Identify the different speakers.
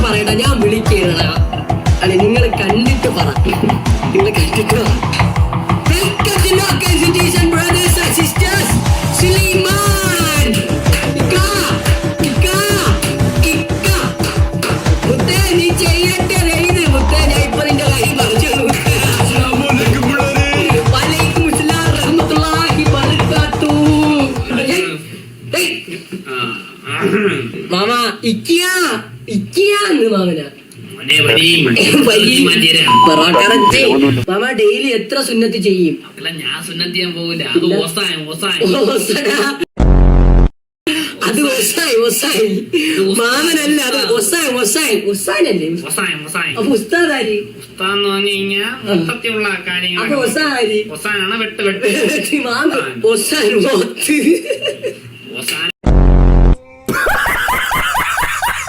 Speaker 1: പറയണ്ട, ഞാൻ വിളിക്കണ അല്ലെ നിങ്ങൾ കണ്ടിട്ട് പറ, നിങ്ങൾ കണ്ടിട്ട് പറ. Brothers and sisters, Suleiman, മുത്തേ നീ ചെയ്യട്ടെ ഇത് മുത്തേ, ഞാൻ ഇപ്പൊ നിന്റെ കാര്യം പറഞ്ഞു. വലൈക്കും അസ്സലാം റഹ്മത്തുള്ളാഹി വബറകാതുഹു. മാമ ഇക്കിയാന്ന് മാമന മാമ ഡെയിലി എത്ര സുന്നത്ത് ചെയ്യും?
Speaker 2: ഞാൻ സുന്നത്ത് ചെയ്യാൻ പോകില്ല, അത്
Speaker 1: അത് ഒസായി മാമനല്ല, അത് ഒസാനല്ലേ. അപ്പൊ ഉസ്താദാരി
Speaker 2: ഉസ്താന്ന് പറഞ്ഞു കഴിഞ്ഞാൽ സത്യമുള്ള കാര്യങ്ങൾ.
Speaker 1: അപ്പൊ ഒസാരി
Speaker 2: ഒസാനാണ് വെട്ട്
Speaker 1: മാമ ഒസാൻ